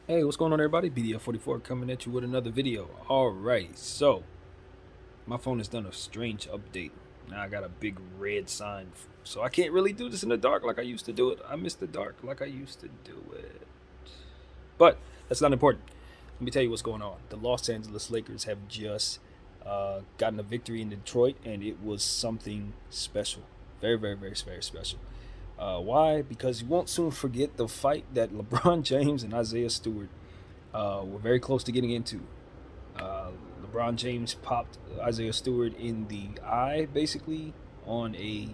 Hey, what's going on, everybody? BDF44 coming at you with another video. Alright, so my phone has done a strange update. Now I got a big red sign, so I can't really do this in the dark like I used to do it. I miss the dark like I used to do it. But that's not important. Let me tell you what's going on. The Los Angeles Lakers have just gotten a victory in Detroit, and it was something special. Very, very, very, very special. Why? Because you won't soon forget the fight that LeBron James and Isaiah Stewart were very close to getting into. Uh, LeBron James popped Isaiah Stewart in the eye, basically, on a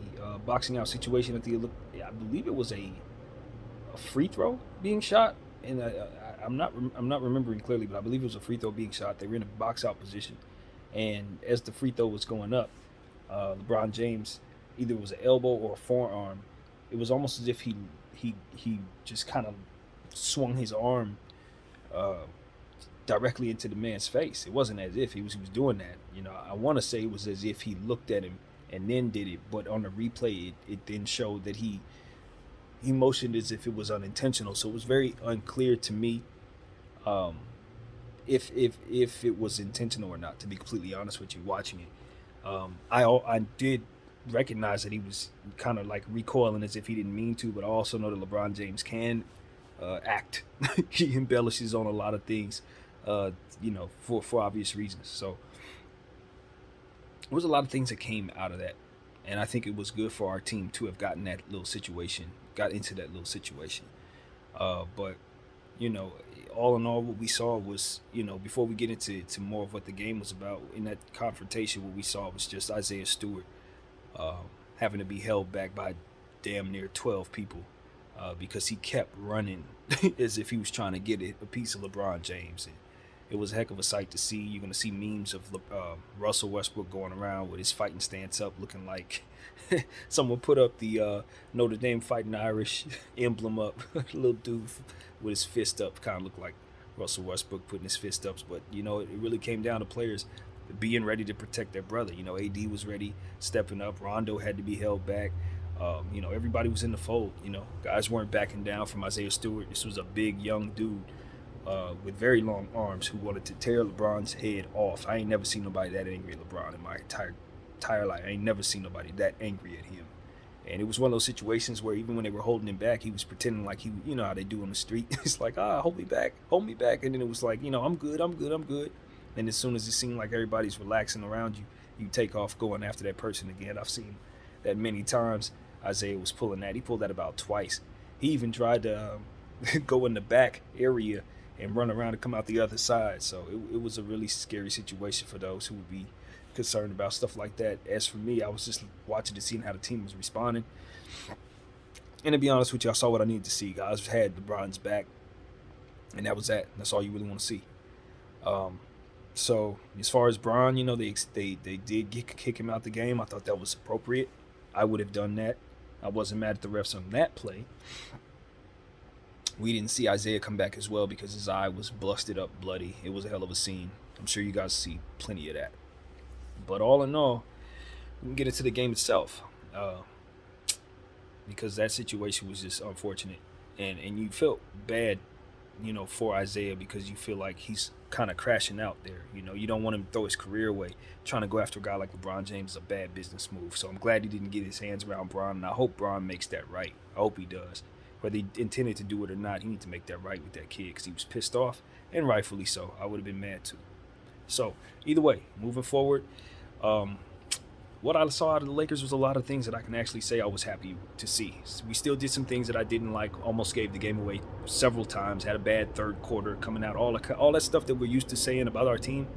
boxing out situation at the, I believe it was a free throw being shot, and I'm not remembering clearly, but I believe it was a free throw being shot. They were in a box out position, and as the free throw was going up, LeBron James either it was an elbow or a forearm. It was almost as if he just kind of swung his arm uh, directly into the man's face. It wasn't as if he was doing that. I want to say it was as if he looked at him and then did it, but on the replay, it then showed that he motioned as if it was unintentional. So it was very unclear to me um, if it was intentional or not. To be completely honest with you, watching it, I did recognize that he was kind of like recoiling as if he didn't mean to, but I also know that LeBron James can act. He embellishes on a lot of things, for obvious reasons. So there was a lot of things that came out of that, and I think it was good for our team to have got into that little situation. But you know, all in all, what we saw was, before we get into more of what the game was about in that confrontation, what we saw was just Isaiah Stewart uh, having to be held back by damn near 12 people because he kept running as if he was trying to get a piece of LeBron James. And it was a heck of a sight to see. You're going to see memes of Russell Westbrook going around with his fighting stance up, looking like someone put up the Notre Dame Fighting Irish emblem up. Little dude with his fist up kind of looked like Russell Westbrook putting his fist up. But, it really came down to players being ready to protect their brother. AD was ready, stepping up. Rondo had to be held back. Everybody was in the fold. Guys weren't backing down from Isaiah Stewart. This was a big, young dude with very long arms who wanted to tear LeBron's head off. I ain't never seen nobody that angry at LeBron in my entire life. I ain't never seen nobody that angry at him. And it was one of those situations where even when they were holding him back, he was pretending like how they do on the street. It's like, hold me back, hold me back. And then it was like, I'm good, I'm good, I'm good. And as soon as it seemed like everybody's relaxing around you, you take off going after that person again. I've seen that many times. Isaiah was pulling that. He pulled that about twice. He even tried to go in the back area and run around and come out the other side. So it was a really scary situation for those who would be concerned about stuff like that. As for me, I was just watching to see how the team was responding. And to be honest with you, I saw what I needed to see. Guys had LeBron's back, and that was that. That's all you really want to see. Um, so as far as Bron, they did kick him out the game. I thought that was appropriate. I would have done that. I wasn't mad at the refs on that play. We didn't see Isaiah come back as well because his eye was busted up, bloody. It was a hell of a scene. I'm sure you guys see plenty of that. But all in all, we can get into the game itself because that situation was just unfortunate, and you felt bad, for Isaiah because you feel like he's kind of crashing out there. You don't want him to throw his career away. Trying to go after a guy like LeBron James is a bad business move. So I'm glad he didn't get his hands around Bron, and I hope Bron makes that right. I hope he does. Whether he intended to do it or not, he needs to make that right with that kid because he was pissed off, and rightfully so. I would have been mad too. So either way, moving forward, um, what I saw out of the Lakers was a lot of things that I can actually say I was happy to see. We still did some things that I didn't like, almost gave the game away several times, had a bad third quarter coming out, all that stuff that we're used to saying about our team.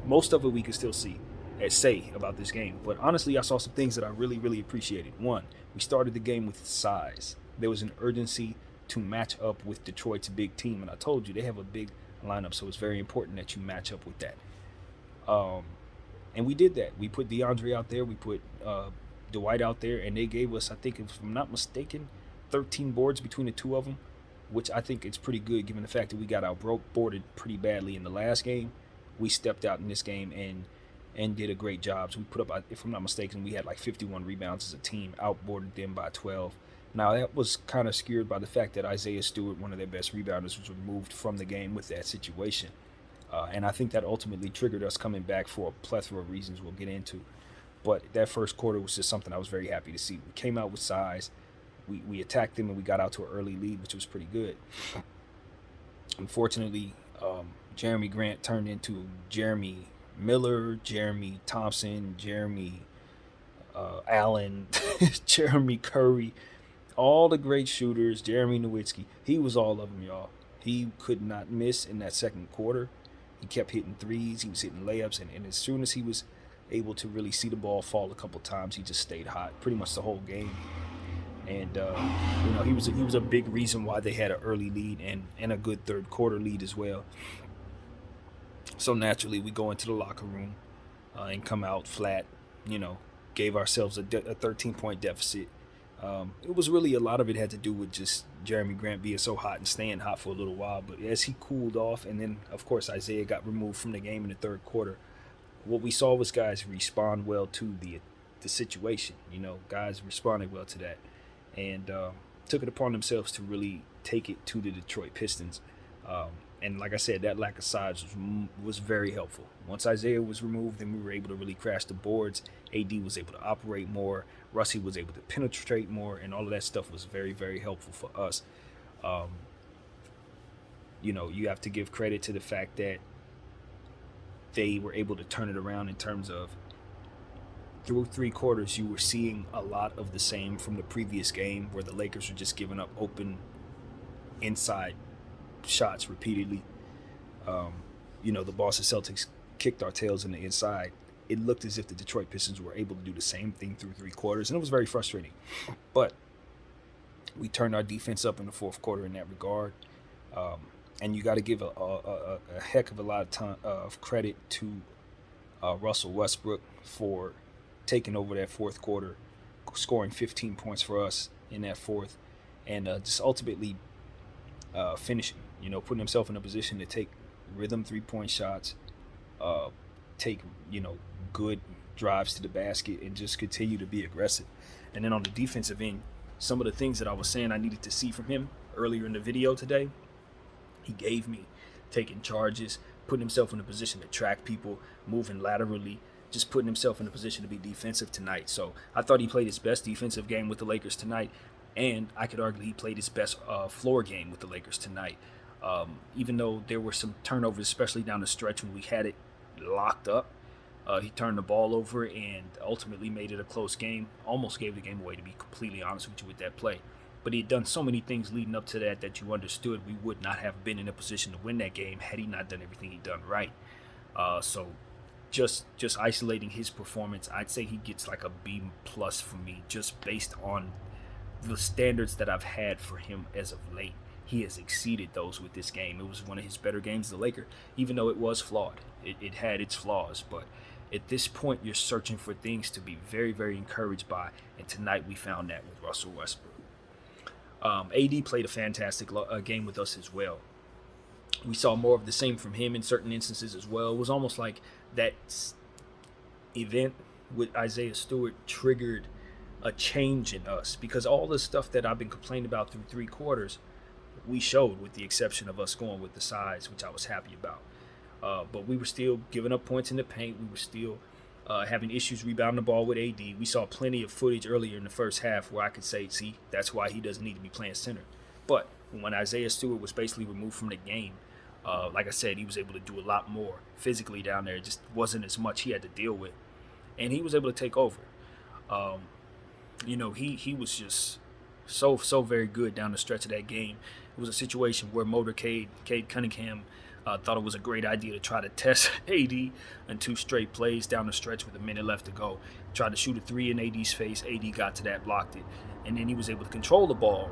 Most of it we could still say about this game. But honestly, I saw some things that I really, really appreciated. One, we started the game with size. There was an urgency to match up with Detroit's big team. And I told you, they have a big lineup, so it's very important that you match up with that. Um, and we did that. We put DeAndre out there. We put Dwight out there, and they gave us, I think, if I'm not mistaken, 13 boards between the two of them, which I think is pretty good given the fact that we got outboarded pretty badly in the last game. We stepped out in this game and did a great job. So we put up, if I'm not mistaken, we had like 51 rebounds as a team, outboarded them by 12. Now, that was kind of skewed by the fact that Isaiah Stewart, one of their best rebounders, was removed from the game with that situation. And I think that ultimately triggered us coming back for a plethora of reasons we'll get into. But that first quarter was just something I was very happy to see. We came out with size. We attacked them and we got out to an early lead, which was pretty good. Unfortunately, Jeremy Grant turned into Jeremy Miller, Jeremy Thompson, Jeremy Allen, Jeremy Curry, all the great shooters, Jeremy Nowitzki. He was all of them, y'all. He could not miss in that second quarter. He kept hitting threes. He was hitting layups. And as soon as he was able to really see the ball fall a couple times, he just stayed hot pretty much the whole game. And, he was a big reason why they had an early lead and a good third quarter lead as well. So naturally, we go into the locker room and come out flat, gave ourselves a 13-point deficit. It was really, a lot of it had to do with just Jeremy Grant being so hot and staying hot for a little while. But as he cooled off, and then, of course, Isaiah got removed from the game in the third quarter, what we saw was guys respond well to the situation. Guys responded well to that and took it upon themselves to really take it to the Detroit Pistons. And like I said, that lack of size was very helpful. Once Isaiah was removed, then we were able to really crash the boards. AD was able to operate more. Russie was able to penetrate more, and all of that stuff was very, very helpful for us. You have to give credit to the fact that they were able to turn it around in terms of through three quarters, you were seeing a lot of the same from the previous game where the Lakers were just giving up open inside shots repeatedly. The Boston Celtics kicked our tails in the inside. It looked as if the Detroit Pistons were able to do the same thing through three quarters, and it was very frustrating. But we turned our defense up in the fourth quarter in that regard. And you got to give a heck of a lot of credit to Russell Westbrook for taking over that fourth quarter, scoring 15 points for us in that fourth, and just ultimately finishing, putting himself in a position to take rhythm three-point shots, take, good drives to the basket, and just continue to be aggressive. And then on the defensive end, some of the things that I was saying I needed to see from him earlier in the video today, he gave me, taking charges, putting himself in a position to track people, moving laterally, just putting himself in a position to be defensive tonight. So I thought he played his best defensive game with the Lakers tonight, and I could argue he played his best floor game with the Lakers tonight. Even though there were some turnovers, especially down the stretch when we had it locked up, he turned the ball over and ultimately made it a close game. Almost gave the game away, to be completely honest with you, with that play. But he had done so many things leading up to that you understood we would not have been in a position to win that game had he not done everything he'd done right. So just isolating his performance, I'd say he gets like a B+ for me, just based on the standards that I've had for him as of late. He has exceeded those with this game. It was one of his better games as a Laker, even though it was flawed. It had its flaws, but at this point, you're searching for things to be very, very encouraged by, and tonight we found that with Russell Westbrook. AD played a fantastic game with us as well. We saw more of the same from him in certain instances as well. It was almost like that event with Isaiah Stewart triggered a change in us, because all the stuff that I've been complaining about through three quarters, we showed, with the exception of us going with the size, which I was happy about. But we were still giving up points in the paint. We were still having issues rebounding the ball with AD. We saw plenty of footage earlier in the first half where I could say, see, that's why he doesn't need to be playing center. But when Isaiah Stewart was basically removed from the game, like I said, he was able to do a lot more physically down there. It just wasn't as much he had to deal with. And he was able to take over. He was just so very good down the stretch of that game. It was a situation where Cade Cunningham thought it was a great idea to try to test AD in two straight plays down the stretch with a minute left to go. Tried to shoot a three in AD's face. AD got to that, blocked it. And then he was able to control the ball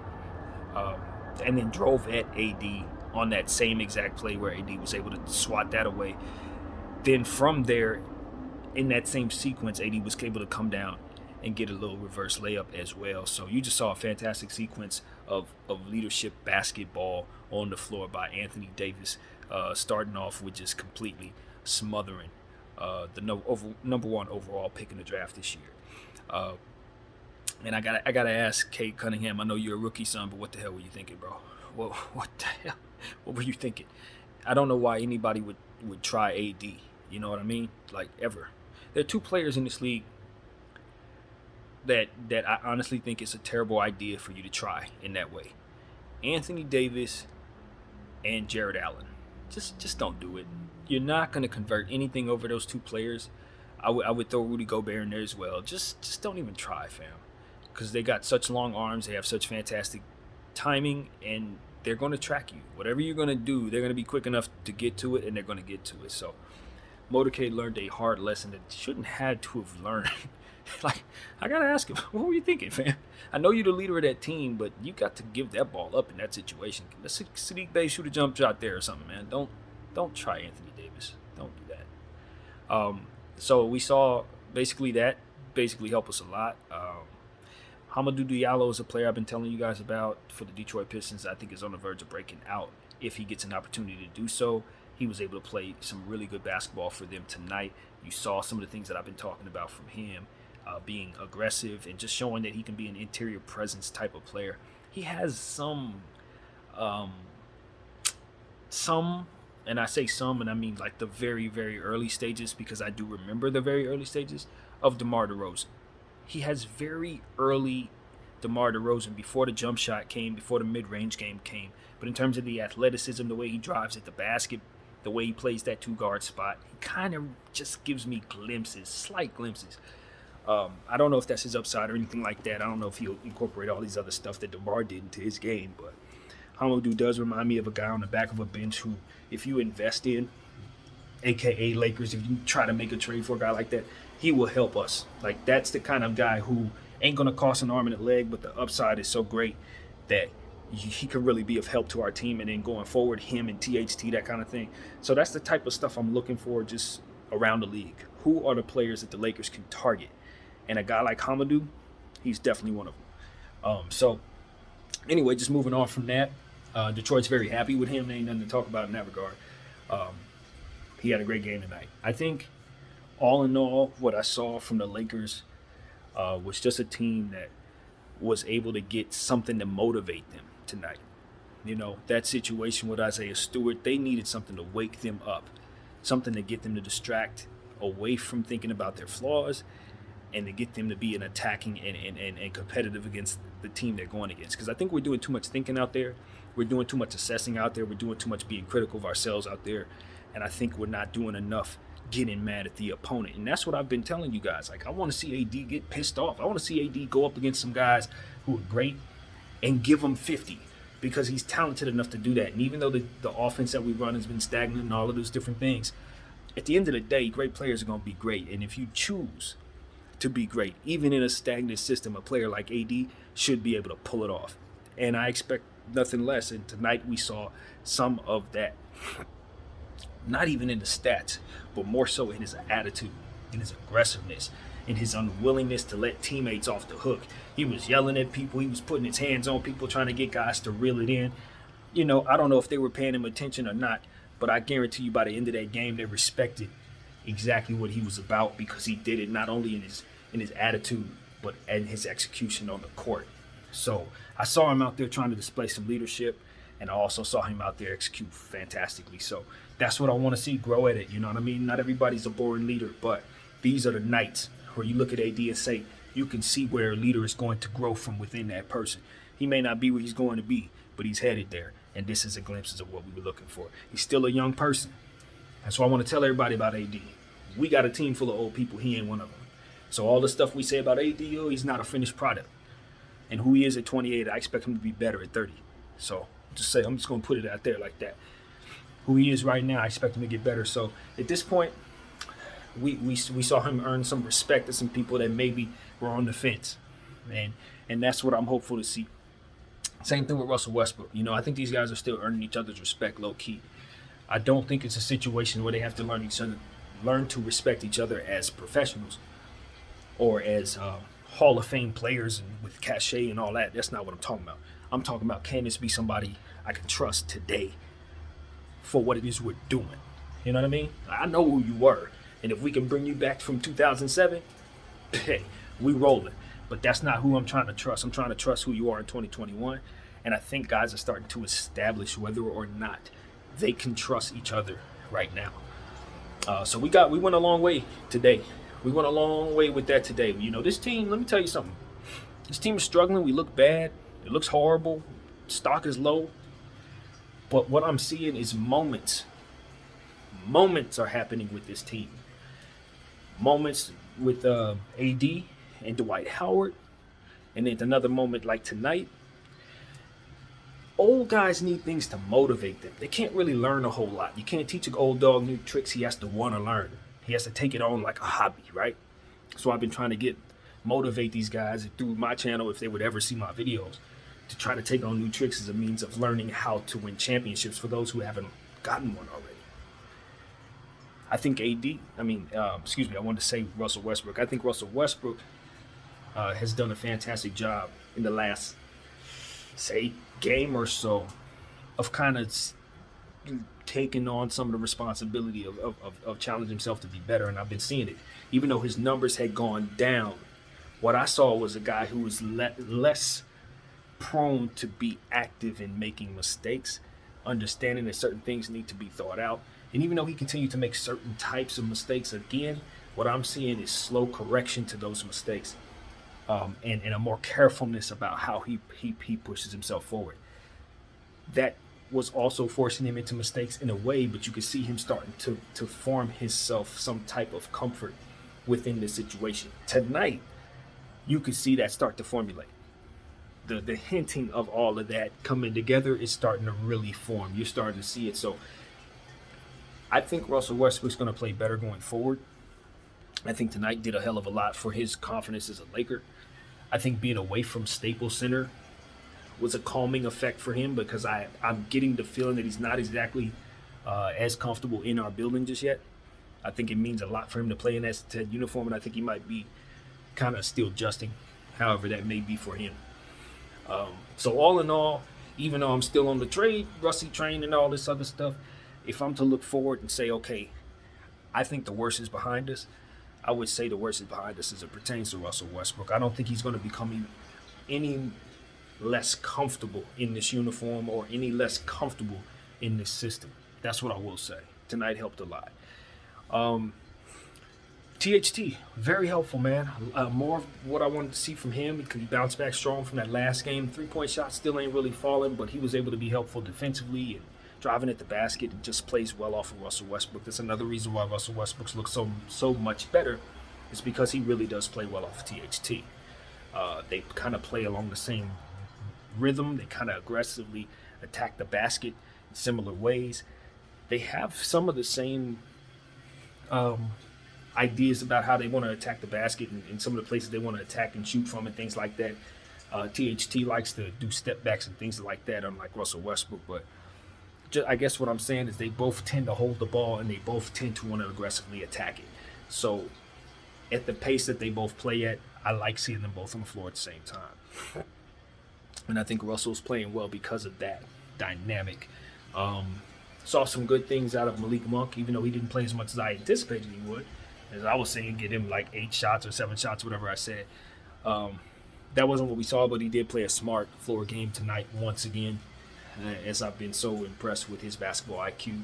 and then drove at AD on that same exact play where AD was able to swat that away. Then from there, in that same sequence, AD was able to come down and get a little reverse layup as well. So you just saw a fantastic sequence of leadership basketball on the floor by Anthony Davis, starting off with just completely smothering the number one overall pick in the draft this year. And I gotta ask Kate Cunningham. I know you're a rookie, son, but what the hell were you thinking, bro? What the hell? What were you thinking? I don't know why anybody would try AD. You know what I mean? Like ever. There are two players in this league that I honestly think it's a terrible idea for you to try in that way. Anthony Davis and Jared Allen. Just don't do it. You're not gonna convert anything over those two players. I would throw Rudy Gobert in there as well. Just don't even try, fam. Because they got such long arms, they have such fantastic timing, and they're going to track you. Whatever you're going to do, they're going to be quick enough to get to it, and they're going to get to it. So Motorcade learned a hard lesson that shouldn't have to have learned. Like, I got to ask him, what were you thinking, fam? I know you're the leader of that team, but you got to give that ball up in that situation. Let's see Sadiq Bey shoot a jump shot there or something, man. Don't try Anthony Davis. Don't do that. So we saw basically helped us a lot. Hamidou Diallo is a player I've been telling you guys about for the Detroit Pistons. I think is on the verge of breaking out if he gets an opportunity to do so. He was able to play some really good basketball for them tonight. You saw some of the things that I've been talking about from him, being aggressive and just showing that he can be an interior presence type of player. He has some, and I say some, and I mean like the very, very early stages, because I do remember the very early stages of DeMar DeRozan. He has very early DeMar DeRozan before the jump shot came, before the mid-range game came. But in terms of the athleticism, the way he drives at the basket, the way he plays that two-guard spot, he kind of just gives me glimpses, slight glimpses. I don't know if that's his upside or anything like that. I don't know if he'll incorporate all these other stuff that DeMar did into his game. But Hamidou does remind me of a guy on the back of a bench who, if you invest in, a.k.a. Lakers, if you try to make a trade for a guy like that, he will help us. Like, that's the kind of guy who ain't going to cost an arm and a leg, but the upside is so great that he could really be of help to our team. And then going forward, him and THT, that kind of thing. So that's the type of stuff I'm looking for just around the league. Who are the players that the Lakers can target? And a guy like Hamidou, he's definitely one of them. So anyway, just moving on from that, Detroit's very happy with him. There ain't nothing to talk about in that regard. He had a great game tonight. I think all in all, what I saw from the Lakers was just a team that was able to get something to motivate them tonight. You know, that situation with Isaiah Stewart, they needed something to wake them up, something to get them to distract away from thinking about their flaws and to get them to be an attacking and competitive against the team they're going against. Because I think we're doing too much thinking out there. We're doing too much assessing out there. We're doing too much being critical of ourselves out there. And I think we're not doing enough getting mad at the opponent. And that's what I've been telling you guys. Like, I want to see AD get pissed off. I want to see AD go up against some guys who are great and give them 50, because he's talented enough to do that. And even though the offense that we run has been stagnant and all of those different things, at the end of the day, great players are going to be great. And if you choose to be great, even in a stagnant system, a player like AD should be able to pull it off. And I expect nothing less. And tonight we saw some of that. Not even in the stats, but more so in his attitude, in his aggressiveness, in his unwillingness to let teammates off the hook. He was yelling at people. He was putting his hands on people, trying to get guys to reel it in. You know, I don't know if they were paying him attention or not, but I guarantee you by the end of that game, they respected exactly what he was about, because he did it not only in his attitude, but in his execution on the court. So I saw him out there trying to display some leadership, and I also saw him out there execute fantastically. So that's what I want to see, grow at it. You know what I mean? Not everybody's a boring leader, but these are the nights where you look at AD and say, you can see where a leader is going to grow from within that person. He may not be where he's going to be, but he's headed there. And this is a glimpse of what we were looking for. He's still a young person. That's why I want to tell everybody about AD. We got a team full of old people. He ain't one of them. So all the stuff we say about AD, he's not a finished product. And who he is at 28, I expect him to be better at 30. So I'm just going to put it out there like that. Who he is right now, I expect him to get better. So at this point, we saw him earn some respect to some people that maybe were on the fence. And that's what I'm hopeful to see. Same thing with Russell Westbrook. You know, I think these guys are still earning each other's respect low key. I don't think it's a situation where they have to learn to respect each other as professionals or as Hall of Fame players and with cachet and all that. That's not what I'm talking about. I'm talking about, can this be somebody I can trust today for what it is we're doing? You know what I mean? I know who you were. And if we can bring you back from 2007, hey, we rolling. But that's not who I'm trying to trust. I'm trying to trust who you are in 2021. And I think guys are starting to establish whether or not they can trust each other right now. So we went a long way today. We went a long way with that today. You know, this team, let me tell you something. This team is struggling. We look bad. It looks horrible. Stock is low. But what I'm seeing is moments. Moments are happening with this team. Moments with AD and Dwight Howard. And then another moment like tonight. Old guys need things to motivate them. They can't really learn a whole lot. You can't teach an old dog new tricks. He has to want to learn. He has to take it on like a hobby, right? So I've been trying to motivate these guys through my channel, if they would ever see my videos, to try to take on new tricks as a means of learning how to win championships for those who haven't gotten one already. I think I wanted to say Russell Westbrook. I think Russell Westbrook has done a fantastic job in the last, say, game or so of kind of taking on some of the responsibility of challenging himself to be better, and I've been seeing it. Even though his numbers had gone down, what I saw was a guy who was less prone to be active in making mistakes, understanding that certain things need to be thought out. And even though he continued to make certain types of mistakes, again, what I'm seeing is slow correction to those mistakes. And a more carefulness about how he pushes himself forward. That was also forcing him into mistakes in a way, but you could see him starting to form himself some type of comfort within this situation. Tonight, you could see that start to formulate. The hinting of all of that coming together is starting to really form. You're starting to see it. So I think Russell Westbrook's going to play better going forward. I think tonight did a hell of a lot for his confidence as a Laker. I think being away from Staples Center was a calming effect for him, because I'm getting the feeling that he's not exactly as comfortable in our building just yet. I think it means a lot for him to play in that uniform, and I think he might be kind of still adjusting, however that may be for him. So all in all, even though I'm still on the Rusty train and all this other stuff, if I'm to look forward and say, okay, I think the worst is behind us, I would say the worst is behind us as it pertains to Russell Westbrook. I don't think he's going to become any less comfortable in this uniform or any less comfortable in this system. That's what I will say. Tonight helped a lot. THT, very helpful, man. More of what I wanted to see from him. He could bounce back strong from that last game. 3-point shot still ain't really falling, but he was able to be helpful defensively and driving at the basket, and just plays well off of Russell Westbrook. That's another reason why Russell Westbrook looks so much better, is because he really does play well off of THT. They kind of play along the same rhythm. They kind of aggressively attack the basket in similar ways. They have some of the same ideas about how they want to attack the basket and some of the places they want to attack and shoot from and things like that. THT likes to do step backs and things like that, unlike Russell Westbrook. But I guess what I'm saying is they both tend to hold the ball, and they both tend to want to aggressively attack it. So at the pace that they both play at, I like seeing them both on the floor at the same time. And I think Russell's playing well because of that dynamic. Saw some good things out of Malik Monk, even though he didn't play as much as I anticipated he would. As I was saying, get him like 8 shots or 7 shots, whatever I said. That wasn't what we saw, but he did play a smart floor game tonight once again. As I've been so impressed with his basketball IQ.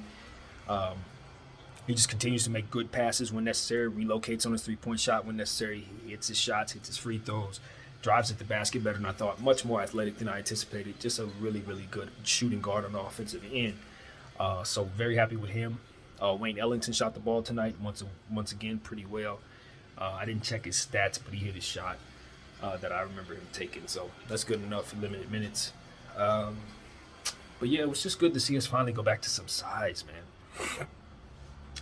He just continues to make good passes when necessary, relocates on his 3-point shot when necessary, he hits his shots, hits his free throws, drives at the basket better than I thought, much more athletic than I anticipated, just a really, really good shooting guard on the offensive end. So very happy with him. Wayne Ellington shot the ball tonight once again pretty well. I didn't check his stats, but he hit his shot that I remember him taking, so that's good enough for limited minutes. But yeah, it was just good to see us finally go back to some size, man.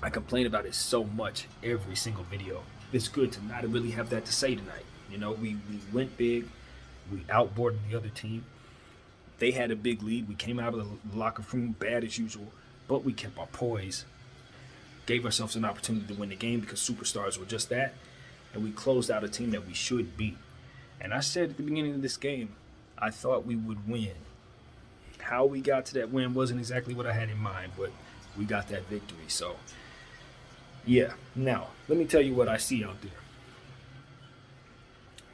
I complain about it so much every single video. It's good to not really have that to say tonight. You know, we went big. We outboarded the other team. They had a big lead. We came out of the locker room bad as usual, but we kept our poise. Gave ourselves an opportunity to win the game because superstars were just that. And we closed out a team that we should beat. And I said at the beginning of this game, I thought we would win. How we got to that win wasn't exactly what I had in mind, but we got that victory. So, yeah. Now, let me tell you what I see out there.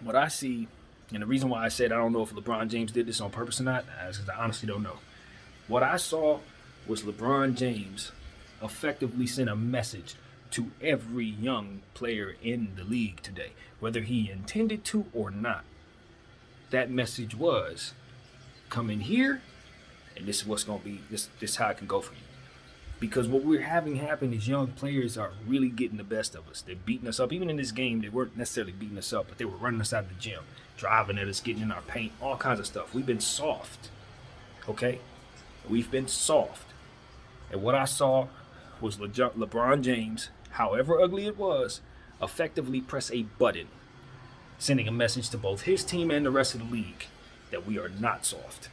What I see, and the reason why I said I don't know if LeBron James did this on purpose or not, is because I honestly don't know. What I saw was LeBron James effectively sent a message to every young player in the league today, whether he intended to or not. That message was, come in here, and this is what's going to be, this is how it can go for you. Because what we're having happen is young players are really getting the best of us. They're beating us up. Even in this game, they weren't necessarily beating us up, but they were running us out of the gym, driving at us, getting in our paint, all kinds of stuff. We've been soft, okay? We've been soft. And what I saw was LeBron James, however ugly it was, effectively press a button, sending a message to both his team and the rest of the league that we are not soft.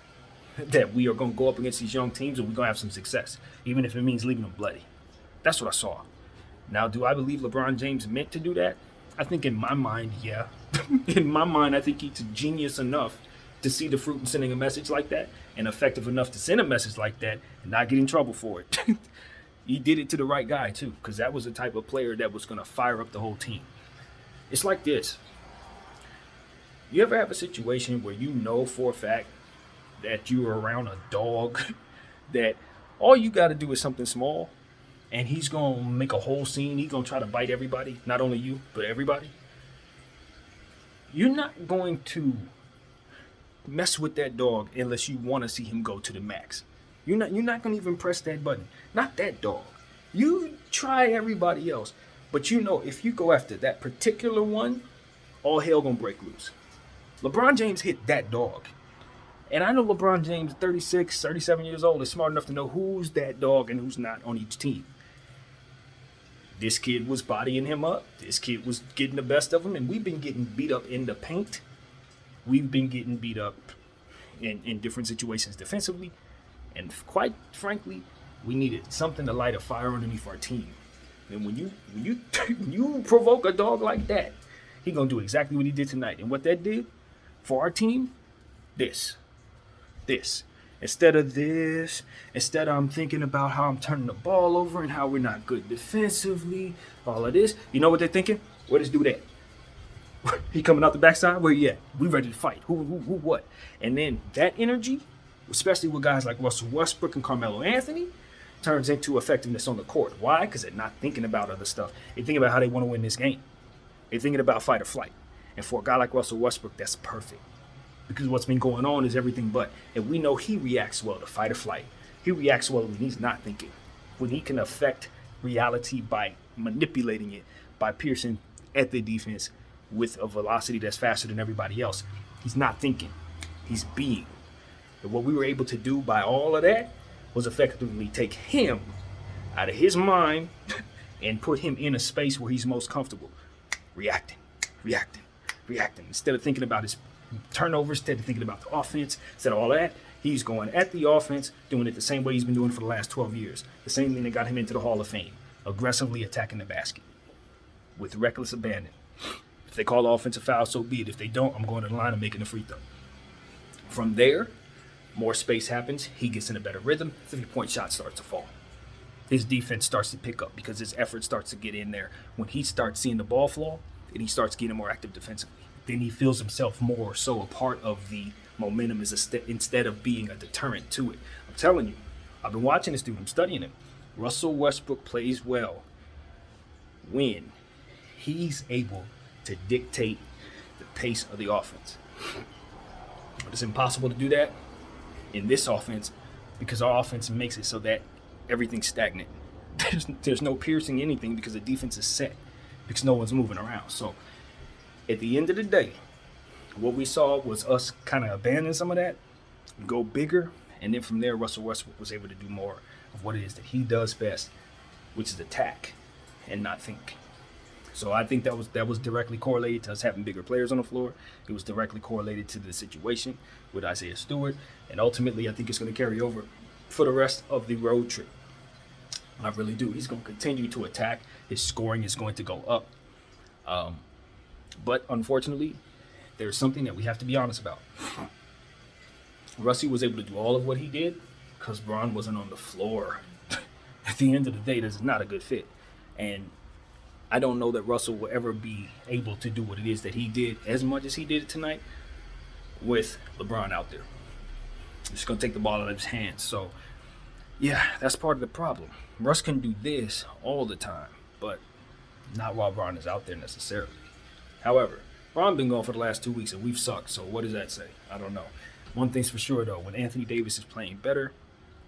That we are going to go up against these young teams and we're going to have some success, even if it means leaving them bloody. That's what I saw. Now, do I believe LeBron James meant to do that? I think in my mind, yeah. In my mind, I think he's genius enough to see the fruit in sending a message like that, and effective enough to send a message like that and not get in trouble for it. He did it to the right guy, too, because that was the type of player that was going to fire up the whole team. It's like this. You ever have a situation where you know for a fact that you're around a dog that all you got to do is something small and he's going to make a whole scene. He's going to try to bite everybody, not only you, but everybody. You're not going to mess with that dog unless you want to see him go to the max. You're not going to even press that button. Not that dog. You try everybody else, but you know if you go after that particular one, all hell going to break loose. LeBron James hit that dog. And I know LeBron James, 36, 37 years old, is smart enough to know who's that dog and who's not on each team. This kid was bodying him up. This kid was getting the best of him. And we've been getting beat up in the paint. We've been getting beat up in different situations defensively. And quite frankly, we needed something to light a fire underneath our team. And when you provoke a dog like that, he's going to do exactly what he did tonight. And what that did for our team, this. Instead of I'm thinking about how I'm turning the ball over and how we're not good defensively, all of this. You know what they're thinking? Where does do that? He coming out the backside? Where you at? We ready to fight. Who, what? And then that energy, especially with guys like Russell Westbrook and Carmelo Anthony, turns into effectiveness on the court. Why? Because they're not thinking about other stuff. They're thinking about how they want to win this game. They're thinking about fight or flight. And for a guy like Russell Westbrook, that's perfect. Because what's been going on is everything but. And we know he reacts well to fight or flight. He reacts well when he's not thinking. When he can affect reality by manipulating it, by piercing at the defense with a velocity that's faster than everybody else. He's not thinking. He's being. And what we were able to do by all of that was effectively take him out of his mind and put him in a space where he's most comfortable. Reacting. Instead of thinking about his turnovers, instead of thinking about the offense, instead of all that, he's going at the offense, doing it the same way he's been doing for the last 12 years. The same thing that got him into the Hall of Fame. Aggressively attacking the basket with reckless abandon. If they call the offensive foul, so be it. If they don't, I'm going to the line and making a free throw. From there, more space happens. He gets in a better rhythm. 3-point shot starts to fall. His defense starts to pick up because his effort starts to get in there. When he starts seeing the ball flow, and he starts getting more active defensively, then he feels himself more so a part of the momentum instead of being a deterrent to it. I'm telling you, I've been watching this dude. I'm studying him. Russell Westbrook plays well when he's able to dictate the pace of the offense. But it's impossible to do that in this offense because our offense makes it so that everything's stagnant. There's no piercing anything because the defense is set because no one's moving around. So at the end of the day, what we saw was us kind of abandon some of that, go bigger, and then from there, Russell Westbrook was able to do more of what it is that he does best, which is attack and not think. So I think that was directly correlated to us having bigger players on the floor. It was directly correlated to the situation with Isaiah Stewart, and ultimately, I think it's going to carry over for the rest of the road trip. I really do. He's going to continue to attack. His scoring is going to go up. But unfortunately, there's something that we have to be honest about. Russie was able to do all of what he did because Bron wasn't on the floor. At the end of the day, this is not a good fit. And I don't know that Russell will ever be able to do what it is that he did as much as he did it tonight with LeBron out there. He's going to take the ball out of his hands. So, yeah, that's part of the problem. Russ can do this all the time, but not while Bron is out there necessarily. However, Bron been gone for the last 2 weeks and we've sucked. So what does that say? I don't know. One thing's for sure though, when Anthony Davis is playing better,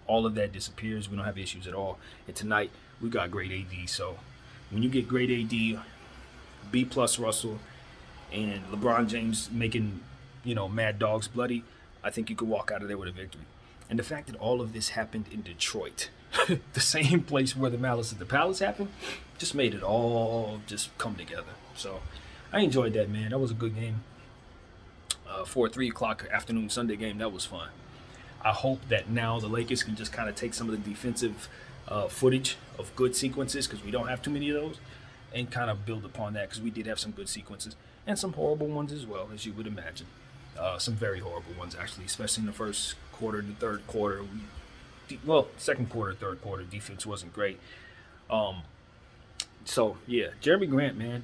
all of that disappears. We don't have issues at all. And tonight we got great AD. So when you get great AD, B plus Russell, and LeBron James making, mad dogs bloody, I think you could walk out of there with a victory. And the fact that all of this happened in Detroit, the same place where the Malice at the Palace happened, just made it all just come together. So I enjoyed that, man. That was a good game. For a 3 o'clock afternoon Sunday game, that was fun. I hope that now the Lakers can just kind of take some of the defensive footage of good sequences, because we don't have too many of those, and kind of build upon that, because we did have some good sequences and some horrible ones as well, as you would imagine. Some very horrible ones, actually, especially in the first quarter, the third quarter. Second quarter, third quarter, defense wasn't great. So, yeah, Jeremy Grant, man.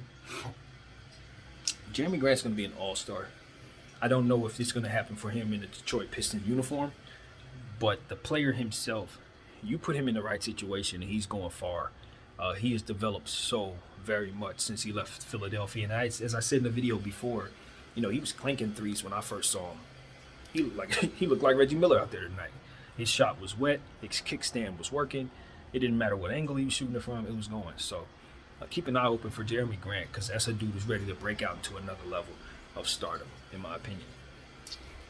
Jeremy Grant's going to be an all-star. I don't know if this is going to happen for him in the Detroit Pistons uniform, but the player himself, you put him in the right situation and he's going far. He has developed so very much since he left Philadelphia. And as I said in the video before, he was clanking threes when I first saw him. He looked like Reggie Miller out there tonight. His shot was wet. His kickstand was working. It didn't matter what angle he was shooting it from. It was going. So keep an eye open for Jeremy Grant, because that's a dude who's ready to break out into another level of stardom, in my opinion.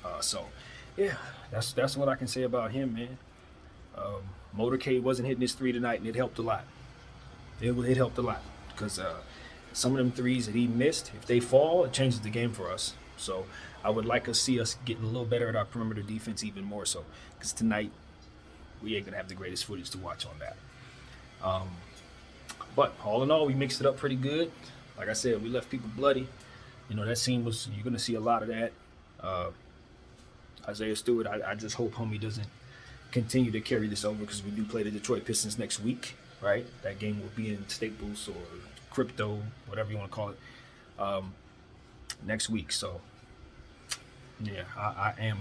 That's what I can say about him, man. Motorcade wasn't hitting his three tonight, and it helped a lot. It helped a lot, because some of them threes that he missed, if they fall, it changes the game for us. So I would like to see us getting a little better at our perimeter defense even more so, because tonight we ain't going to have the greatest footage to watch on that. But all in all, we mixed it up pretty good. Like I said, we left people bloody. That scene you're going to see a lot of that. Isaiah Stewart, I just hope homie doesn't continue to carry this over, because we do play the Detroit Pistons next week, right? That game will be in Staples or Crypto, whatever you want to call it, next week. So, yeah, I am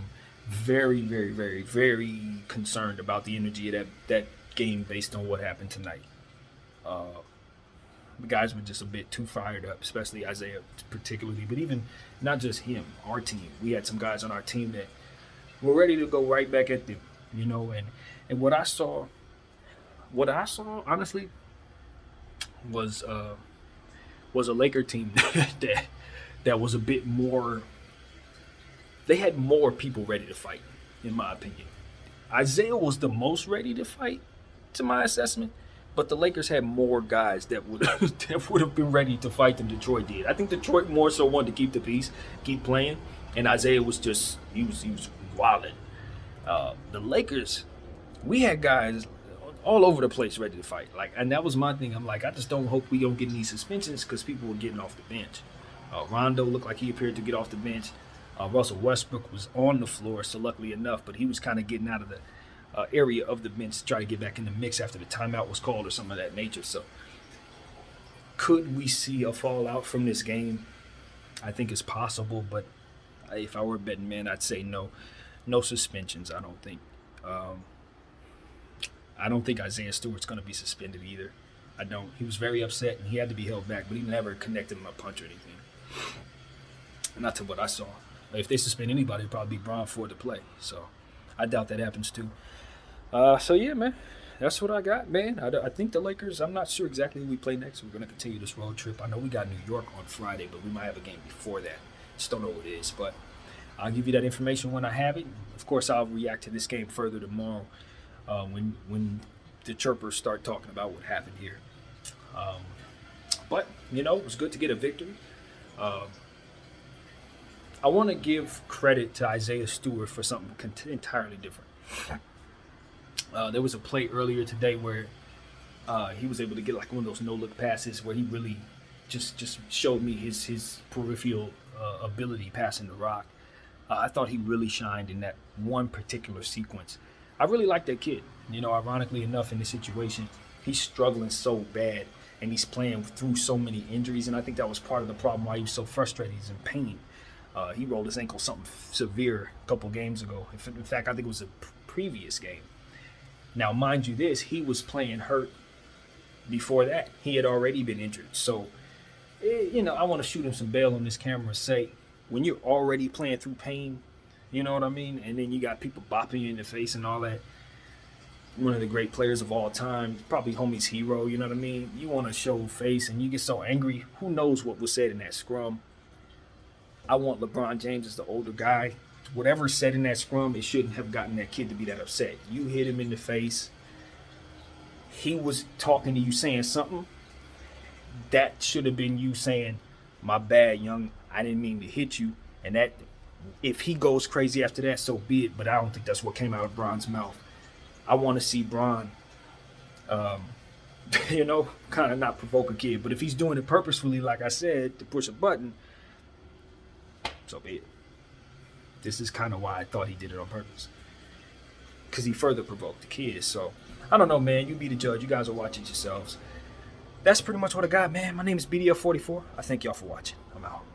very, very, very, very concerned about the energy of that game based on what happened tonight. The guys were just a bit too fired up, especially Isaiah particularly, but even not just him, our team. We had some guys on our team that were ready to go right back at them, and what I saw honestly was a Laker team that was a bit more. They had more people ready to fight, in my opinion. Isaiah was the most ready to fight, to my assessment. But the Lakers had more guys that would have been ready to fight than Detroit did. I think Detroit more so wanted to keep the peace, keep playing, and Isaiah was just he was wilding. The Lakers, we had guys all over the place ready to fight. And that was my thing. I'm like, I just don't hope we don't get any suspensions, because people were getting off the bench. Rondo looked like he appeared to get off the bench. Russell Westbrook was on the floor, so luckily enough, but he was kind of getting out of the area of the bench to try to get back in the mix after the timeout was called or something of that nature. So could we see a fallout from this game? I think it's possible, but if I were a betting man, I'd say no. No suspensions, I don't think. I don't think Isaiah Stewart's going to be suspended either. I don't. He was very upset, and he had to be held back, but he never connected him a punch or anything. Not to what I saw. If they suspend anybody, it'd probably be Bron Ford to play. So I doubt that happens too. Yeah, man, that's what I got, man. I think the Lakers, I'm not sure exactly who we play next. We're going to continue this road trip. I know we got New York on Friday, but we might have a game before that. Just don't know what it is, but I'll give you that information when I have it. Of course, I'll react to this game further tomorrow when the chirpers start talking about what happened here. But, it was good to get a victory. I want to give credit to Isaiah Stewart for something entirely different. There was a play earlier today where he was able to get like one of those no-look passes where he really just showed me his peripheral ability passing the rock. I thought he really shined in that one particular sequence. I really like that kid. Ironically enough, in this situation, he's struggling so bad, and he's playing through so many injuries, and I think that was part of the problem why he was so frustrated. He's in pain. He rolled his ankle something severe a couple games ago. In fact, I think it was a previous game. Now, mind you, he was playing hurt before that. He had already been injured. So, I want to shoot him some bail on this camera and say, when you're already playing through pain, you know what I mean? And then you got people bopping you in the face and all that. One of the great players of all time, probably homie's hero, you know what I mean? You want to show face and you get so angry. Who knows what was said in that scrum? I want LeBron James as the older guy. Whatever's said in that scrum, it shouldn't have gotten that kid to be that upset. You hit him in the face. He was talking to you saying something. That should have been you saying, my bad, young. I didn't mean to hit you. And that, if he goes crazy after that, so be it. But I don't think that's what came out of Bron's mouth. I want to see Bron, kind of not provoke a kid. But if he's doing it purposefully, like I said, to push a button, so be it. This is kind of why I thought he did it on purpose. Because he further provoked the kids. So, I don't know, man. You be the judge. You guys will watch it yourselves. That's pretty much what I got, man. My name is BDF44. I thank y'all for watching. I'm out.